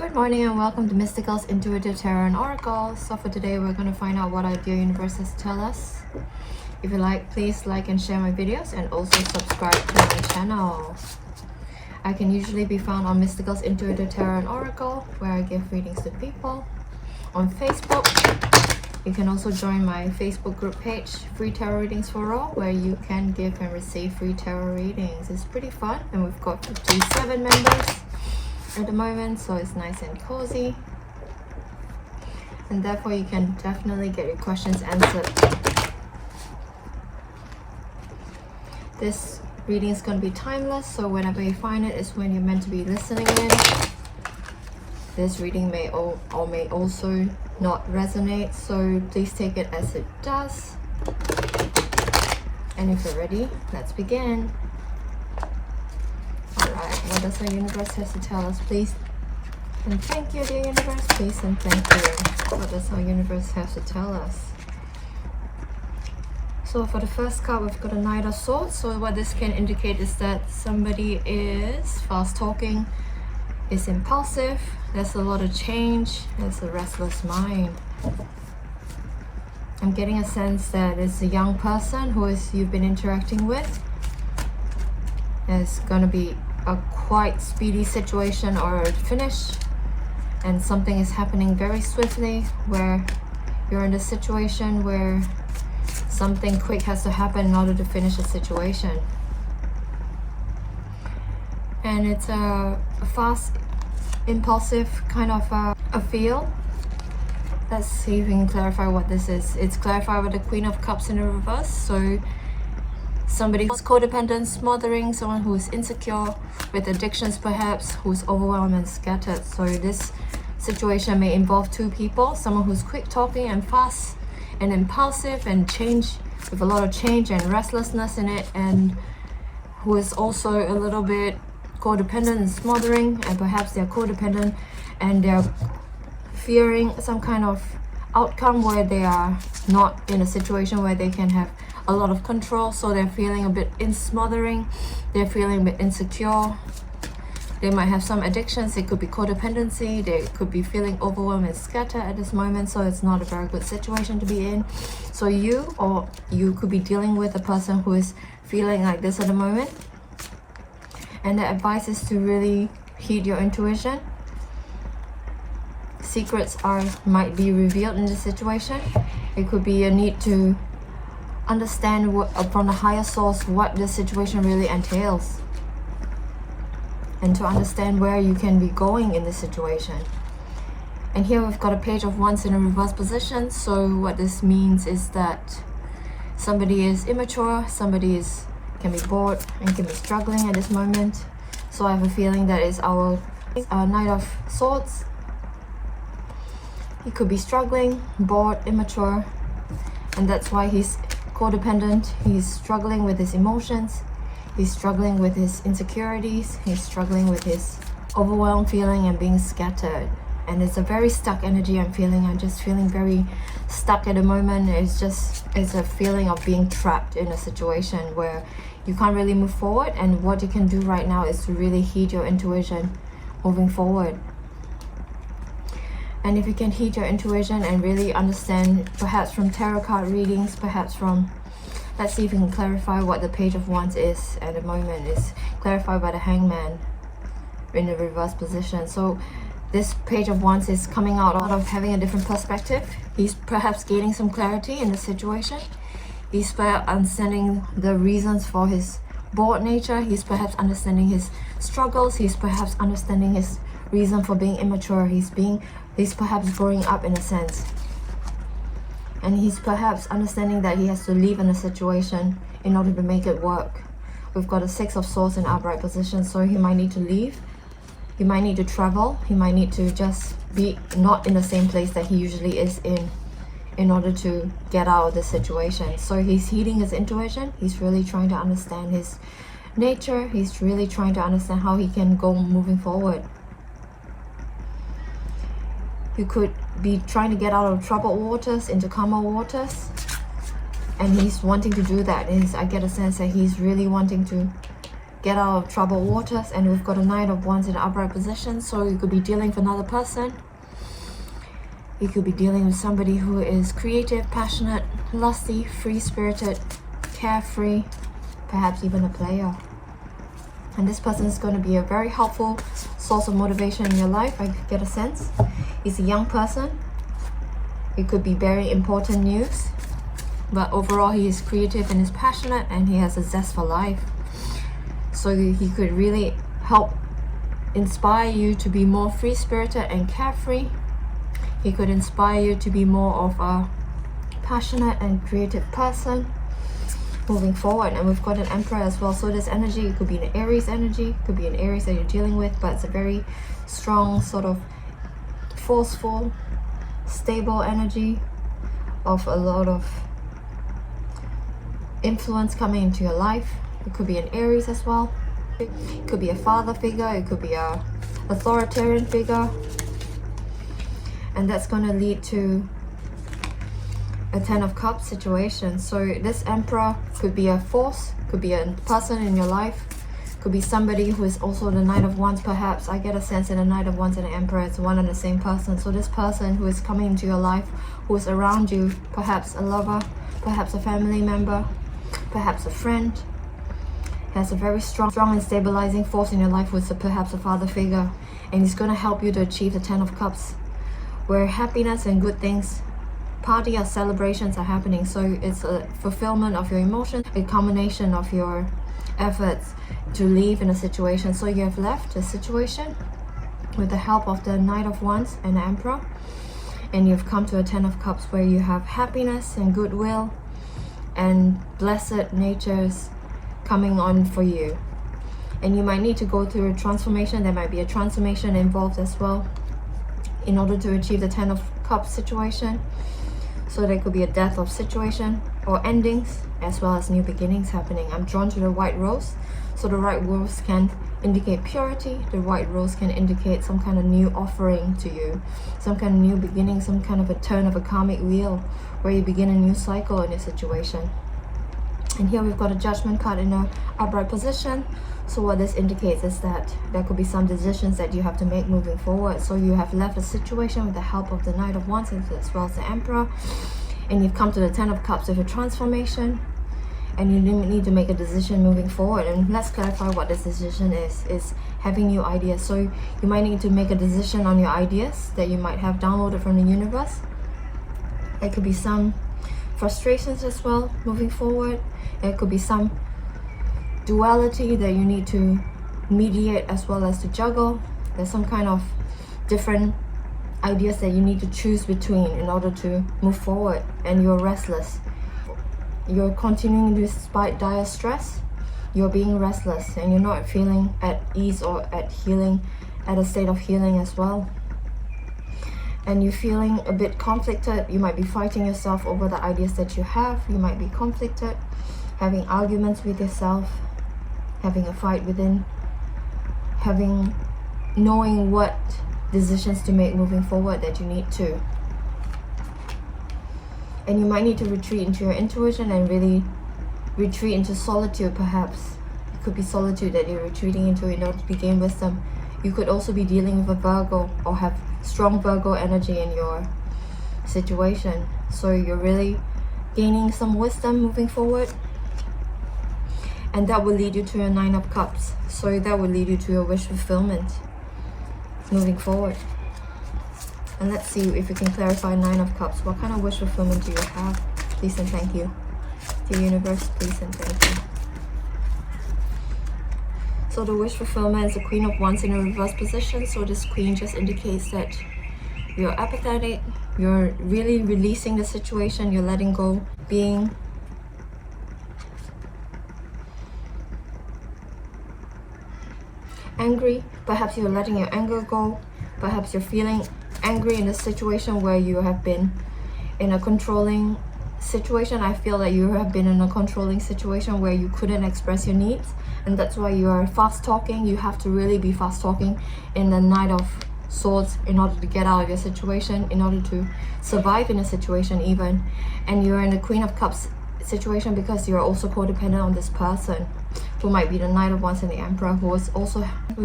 Good morning and welcome to Mystical's Intuitive Tarot and Oracle. So for today we're going to find out what our dear universe has to tell us. If you like, please like and share my videos and also subscribe to my channel. I can usually be found on Mystical's Intuitive Tarot and Oracle, where I give readings to people. On Facebook, you can also join my Facebook group page, Free Tarot Readings for All, where you can give and receive free tarot readings. It's pretty fun and we've got 57 members at the moment, so it's nice and cozy, and therefore you can definitely get your questions answered. This reading is going to be timeless, so whenever you find it is when you're meant to be listening in. This reading may or may also not resonate, so please take it as it does. And if you're ready, let's begin. Alright, what does our universe have to tell us, please? And thank you, dear universe, please, and thank you. What does our universe have to tell us? So for the first card, we've got a Knight of Swords. So what this can indicate is that somebody is fast talking, is impulsive, there's a lot of change, there's a restless mind. I'm getting a sense that it's a young person who you've been interacting with. It's going to be a quite speedy situation or a finish, and something is happening very swiftly where you're in a situation where something quick has to happen in order to finish a situation. And it's a fast, impulsive kind of a feel. Let's see if we can clarify what this is. It's clarified with the Queen of Cups in the reverse. So somebody who's codependent, smothering, someone who is insecure, with addictions perhaps, who's overwhelmed and scattered. So this situation may involve two people, someone who's quick talking and fast and impulsive and change, with a lot of change and restlessness in it, and who is also a little bit codependent and smothering, and perhaps they're codependent and they're fearing some kind of outcome where they are not in a situation where they can have a lot of control, so they're feeling a bit smothering, they're feeling a bit insecure, they might have some addictions, it could be codependency, they could be feeling overwhelmed and scattered at this moment, so it's not a very good situation to be in. So you could be dealing with a person who is feeling like this at the moment, and the advice is to really heed your intuition. Secrets might be revealed in this situation. It could be a need to understand from the higher source what the situation really entails, and to understand where you can be going in this situation. And here we've got a Page of Wands in a reverse position. So what this means is that somebody is immature, somebody can be bored and can be struggling at this moment. So I have a feeling that is our Knight of Swords. He could be struggling, bored, immature, and that's why he's codependent. He's struggling with his emotions, he's struggling with his insecurities, he's struggling with his overwhelmed feeling and being scattered. And it's a very stuck energy I'm feeling. I'm just feeling very stuck at the moment. It's a feeling of being trapped in a situation where you can't really move forward, and what you can do right now is to really heed your intuition moving forward. And if you can heed your intuition and really understand, perhaps from tarot card readings, perhaps from, let's see if we can clarify what the Page of Wands is at the moment. Is clarified by the Hangman in the reverse position. So this Page of Wands is coming out of having a different perspective. He's perhaps gaining some clarity in the situation. He's perhaps understanding the reasons for his bored nature. He's perhaps understanding his struggles. He's perhaps understanding his reason for being immature. He's perhaps growing up in a sense, and he's perhaps understanding that he has to leave in a situation in order to make it work. We've got a Six of Swords in upright position, so he might need to leave, he might need to travel, he might need to just be not in the same place that he usually is in order to get out of the situation. So he's heeding his intuition. He's really trying to understand his nature. He's really trying to understand how he can go moving forward. You could be trying to get out of troubled waters into calmer waters, and he's wanting to do that. I get a sense that he's really wanting to get out of troubled waters. And we've got a Knight of Wands in the upright position, so you could be dealing with another person. You could be dealing with somebody who is creative, passionate, lusty, free-spirited, carefree, perhaps even a player. And this person is going to be a very helpful source of motivation in your life. I get a sense. He's a young person. It could be very important news. But overall, he is creative and is passionate, and he has a zest for life. So he could really help inspire you to be more free-spirited and carefree. He could inspire you to be more of a passionate and creative person moving forward. And we've got an Emperor as well, so this energy, it could be an Aries energy, it could be an Aries that you're dealing with, but it's a very strong, sort of forceful, stable energy of a lot of influence coming into your life. It could be an Aries as well. It could be a father figure, it could be a authoritarian figure, and that's going to lead to a 10 of Cups situation. So this Emperor could be a force, could be a person in your life, could be somebody who is also the Knight of Wands. Perhaps I get a sense in the Knight of Wands and the Emperor, it's one and the same person. So this person who is coming into your life, who is around you, perhaps a lover, perhaps a family member, perhaps a friend, has a very strong and stabilizing force in your life, with perhaps a father figure, and he's going to help you to achieve the 10 of Cups, where happiness and good things, party or celebrations are happening. So it's a fulfillment of your emotions, a combination of your efforts to leave in a situation. So you have left a situation with the help of the Knight of Wands and the Emperor, and you've come to a 10 of Cups where you have happiness and goodwill and blessed natures coming on for you. And you might need to go through a transformation. There might be a transformation involved as well in order to achieve the 10 of Cups situation. So there could be a death of situation or endings, as well as new beginnings happening. I'm drawn to the white rose. So the white rose can indicate purity. The white rose can indicate some kind of new offering to you, some kind of new beginning, some kind of a turn of a karmic wheel where you begin a new cycle in your situation. And here we've got a Judgment card in an upright position. So what this indicates is that there could be some decisions that you have to make moving forward. So you have left a situation with the help of the Knight of Wands as well as the Emperor, and you've come to the 10 of Cups with a transformation, and you need to make a decision moving forward. And let's clarify what this decision is having new ideas. So you might need to make a decision on your ideas that you might have downloaded from the universe. It could be some frustrations as well moving forward. It could be some duality that you need to mediate as well as to juggle. There's some kind of different ideas that you need to choose between in order to move forward, and you're restless. You're continuing despite dire stress. You're being restless and you're not feeling at ease or at a state of healing as well. And you're feeling a bit conflicted. You might be fighting yourself over the ideas that you have. You might be conflicted, having arguments with yourself, having a fight within, knowing what decisions to make moving forward that you need to. And you might need to retreat into your intuition and really retreat into solitude. Perhaps it could be solitude that you're retreating into in order to gain wisdom. You could also be dealing with a Virgo or have strong Virgo energy in your situation. So you're really gaining some wisdom moving forward, and that will lead you to a 9 of Cups. So that will lead you to your wish fulfillment moving forward. And let's see if we can clarify 9 of Cups. What kind of wish fulfillment do you have? Please and thank you. Dear universe, please and thank you. So the wish fulfillment is the Queen of Wands in a reverse position. So this Queen just indicates that you're apathetic, you're really releasing the situation, you're letting go, being angry. Perhaps you're letting your anger go. Perhaps you're feeling angry in a situation where you have been in a controlling situation. I feel that you have been in a controlling situation where you couldn't express your needs, and that's why you are fast talking. You have to really be fast talking in the Knight of Swords in order to get out of your situation, in order to survive in a situation even. And you're in the Queen of Cups situation because you're also codependent on this person. who might be the Knight of Wands and the Emperor, who is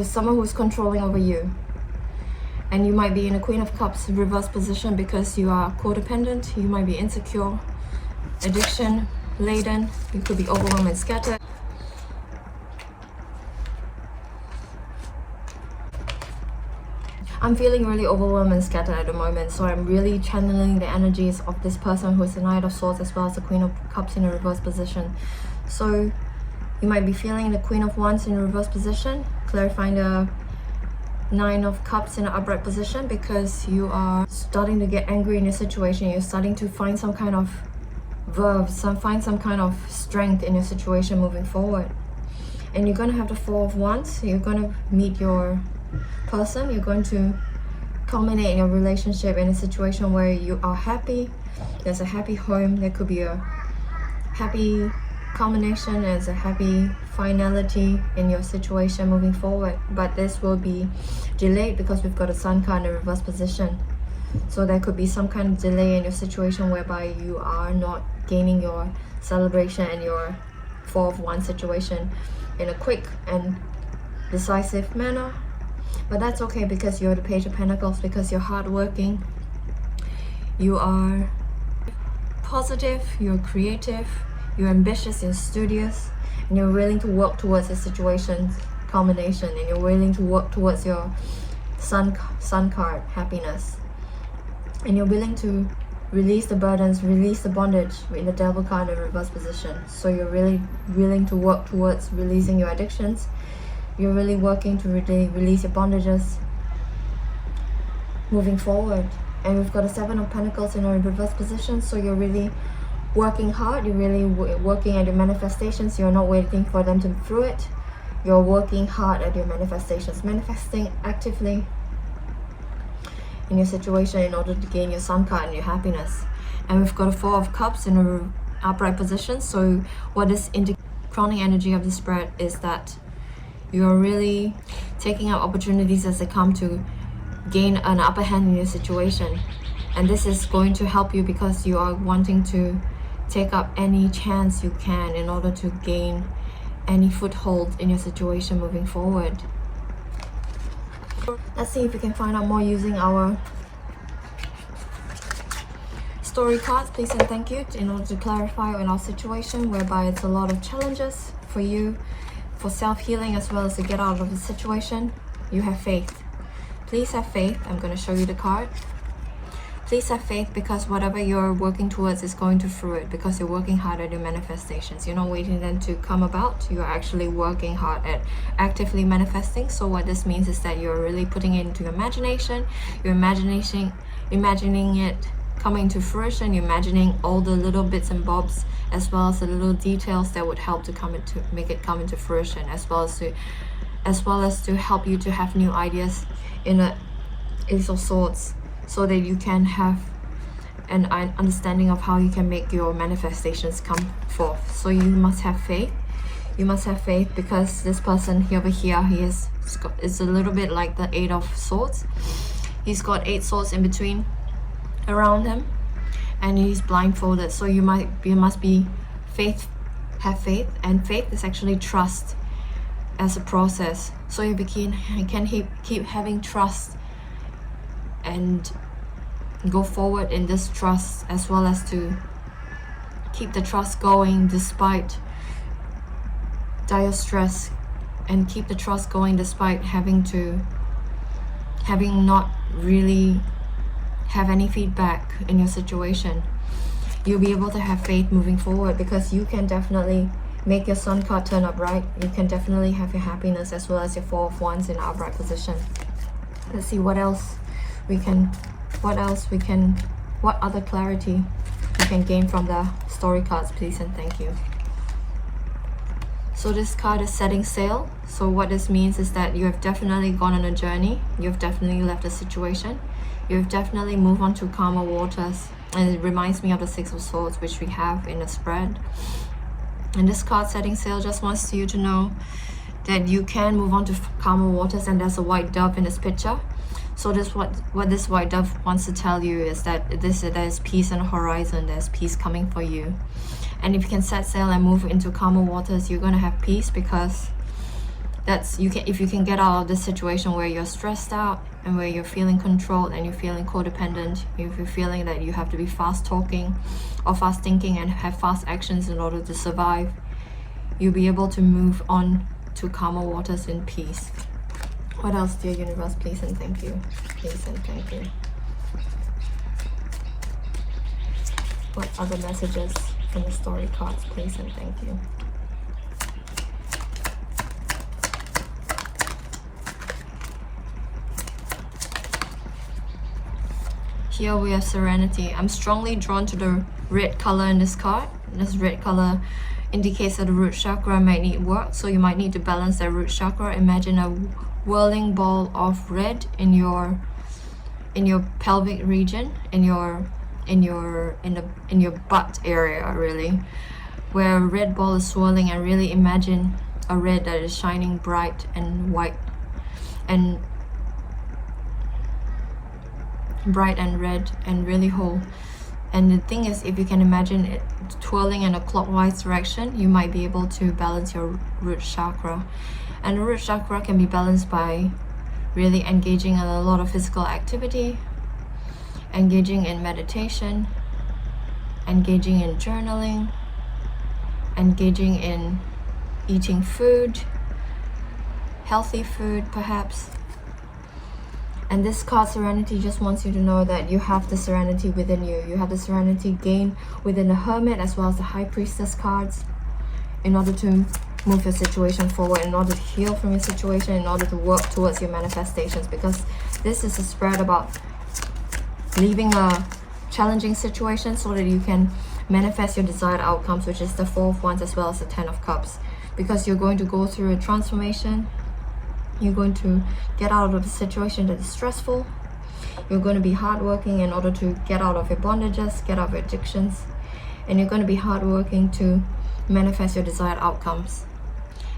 someone who is controlling over you. And you might be in a Queen of Cups reverse position because you are codependent. You might be insecure, addiction laden. You could be overwhelmed and scattered. I'm feeling really overwhelmed and scattered at the moment, so I'm really channeling the energies of this person who is the Knight of Swords as well as the Queen of Cups in a reverse position. So you might be feeling the Queen of Wands in a reverse position, clarifying the Nine of Cups in an upright position, because you are starting to get angry in your situation. You're starting to find some kind of verve, find some kind of strength in your situation moving forward. And you're going to have the Four of Wands. You're going to meet your person. You're going to culminate in your relationship in a situation where you are happy. There's a happy home. There could be a happy culmination. There's a happy finality in your situation moving forward, but this will be delayed because we've got a Sun card in a reverse position. So there could be some kind of delay in your situation whereby you are not gaining your celebration and your Four of Wands situation in a quick and decisive manner. But that's okay, because you're the Page of Pentacles, because you're hardworking, you are positive, you're creative, you're ambitious and studious, and you're willing to work towards a situation's culmination, and you're willing to work towards your sun card, happiness. And you're willing to release the burdens, release the bondage with the Devil card in reverse position. So you're really willing to work towards releasing your addictions. You're really working to release your bondages moving forward. And we've got a Seven of Pentacles in a reverse position, so you're really working hard. You're really working at your manifestations. You're not waiting for them to through it. You're working hard at your manifestations, manifesting actively in your situation in order to gain your Sun card and your happiness. And we've got a Four of Cups in a upright position. So what is in the crowning energy of the spread is that you're really taking up opportunities as they come to gain an upper hand in your situation. And this is going to help you because you are wanting to take up any chance you can in order to gain any foothold in your situation moving forward. Let's see if we can find out more using our story cards, please and thank you, in order to clarify in our situation whereby it's a lot of challenges for you, for self-healing as well as to get out of the situation. You have faith. Please have faith. I'm going to show you the card. Please have faith, because whatever you're working towards is going to fruit, because you're working hard at your manifestations. You're not waiting them to come about. You're actually working hard at actively manifesting. So what this means is that you're really putting it into your imagination. You're imagining it coming to fruition. You're imagining all the little bits and bobs, as well as the little details that would help to make it come into fruition, as well as to help you to have new ideas in a Ace of Swords, so that you can have an understanding of how you can make your manifestations come forth. So you must have faith. You must have faith, because this person over here, he is a little bit like the Eight of Swords. He's got 8 swords in between around him, and he's blindfolded. So you must be have faith, and faith is actually trust as a process. So you can keep having trust and go forward in this trust, as well as to keep the trust going despite dire stress, and keep the trust going despite having not really have any feedback in your situation. You'll be able to have faith moving forward, because you can definitely make your Sun card turn upright. You can definitely have your happiness as well as your Four of Wands in upright position. Let's see what other clarity we can gain from the story cards, please and thank you. So this card is setting sail. So what this means is that you have definitely gone on a journey. You've definitely left a situation. You've definitely moved on to calmer waters. And it reminds me of the Six of Swords, which we have in the spread. And this card, setting sail, just wants you to know that you can move on to calmer waters, and there's a white dove in this picture. So this what this white dove wants to tell you is that there's peace on the horizon, there's peace coming for you. And if you can set sail and move into calmer waters, you're gonna have peace, because if you can get out of this situation where you're stressed out and where you're feeling controlled and you're feeling codependent, if you're feeling that you have to be fast talking or fast thinking and have fast actions in order to survive, you'll be able to move on to calmer waters in peace. What else, dear universe? Please and thank you. Please and thank you. What other messages from the story cards? Please and thank you. Here we have serenity. I'm strongly drawn to the red color in this card. This red color indicates that the root chakra might need work, so you might need to balance that root chakra. Imagine a whirling ball of red in your pelvic region, in your butt area, really, where a red ball is swirling, and really imagine a red that is shining bright and white and red and really whole. And the thing is, if you can imagine it twirling in a clockwise direction, you might be able to balance your root chakra. And the root chakra can be balanced by really engaging in a lot of physical activity, engaging in meditation, engaging in journaling, engaging in eating food, healthy food perhaps. And this card, Serenity, just wants you to know that you have the serenity within you. You have the serenity gained within the Hermit as well as the High Priestess cards, in order to move your situation forward, in order to heal from your situation, in order to work towards your manifestations. Because this is a spread about leaving a challenging situation so that you can manifest your desired outcomes, which is the Four of Wands as well as the Ten of Cups. Because you're going to go through a transformation. You're going to get out of a situation that is stressful. You're going to be hardworking in order to get out of your bondages, get out of your addictions. And you're going to be hardworking to manifest your desired outcomes.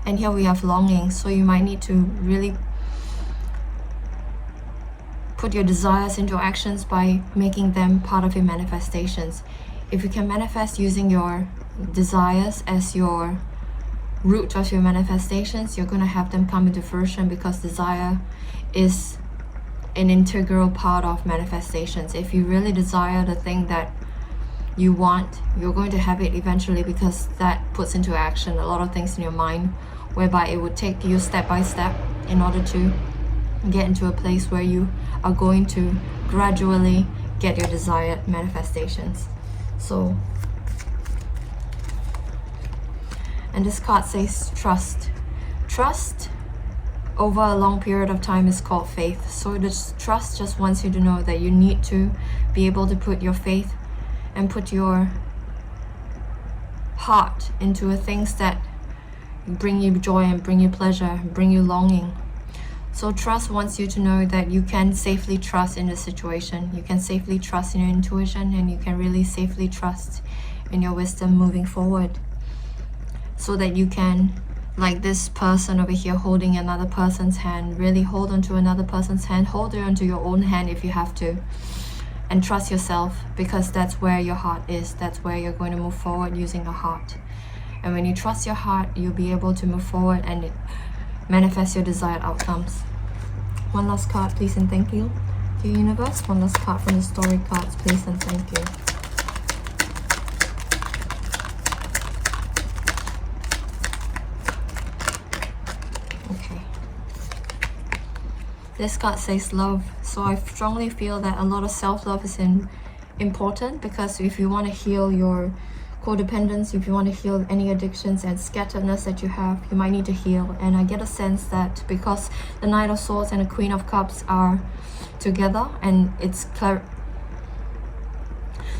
And here we have longing. So you might need to really put your desires into actions by making them part of your manifestations. If you can manifest using your desires as your root of your manifestations, you're going to have them come into fruition, because desire is an integral part of manifestations. If you really desire the thing that you want, you're going to have it eventually, because that puts into action a lot of things in your mind, whereby it would take you step by step in order to get into a place where you are going to gradually get your desired manifestations. So, and this card says trust. Trust over a long period of time is called faith. So this trust just wants you to know that you need to be able to put your faith and put your heart into things that bring you joy and bring you pleasure, bring you longing. So trust wants you to know that you can safely trust in the situation. You can safely trust in your intuition, and you can really safely trust in your wisdom moving forward. So that you can, like this person over here holding another person's hand, really hold onto another person's hand, hold it onto your own hand if you have to, and trust yourself, because that's where your heart is. That's where you're going to move forward using your heart. And when you trust your heart, you'll be able to move forward and manifest your desired outcomes. One last card, please and thank you. Dear universe, one last card from the story cards, please and thank you. This card says love. So I strongly feel that a lot of self-love is important, because if you want to heal your codependence, if you want to heal any addictions and scatteredness that you have, you might need to heal. And I get a sense that because the Knight of Swords and the Queen of Cups are together, and it's clear,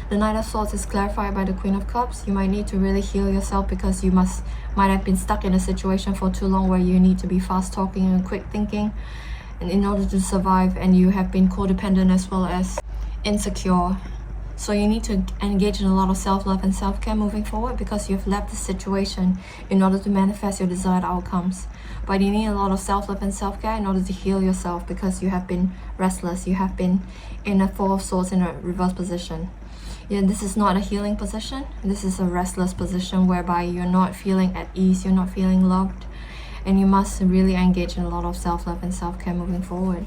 the Knight of Swords is clarified by the Queen of Cups, you might need to really heal yourself, because you might have been stuck in a situation for too long where you need to be fast talking and quick thinking in order to survive, and you have been codependent as well as insecure. So you need to engage in a lot of self-love and self-care moving forward, because you've left the situation in order to manifest your desired outcomes. But you need a lot of self-love and self-care in order to heal yourself, because you have been restless. You have been in a Four of Swords in a reverse position. Yeah, this is not a healing position. This is a restless position whereby you're not feeling at ease, you're not feeling loved, and you must really engage in a lot of self-love and self-care moving forward.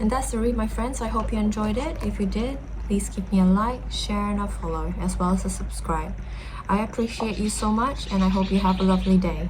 And that's the read, my friends. I hope you enjoyed it. If you did, please give me a like, share, and a follow, as well as a subscribe. I appreciate you so much, and I hope you have a lovely day.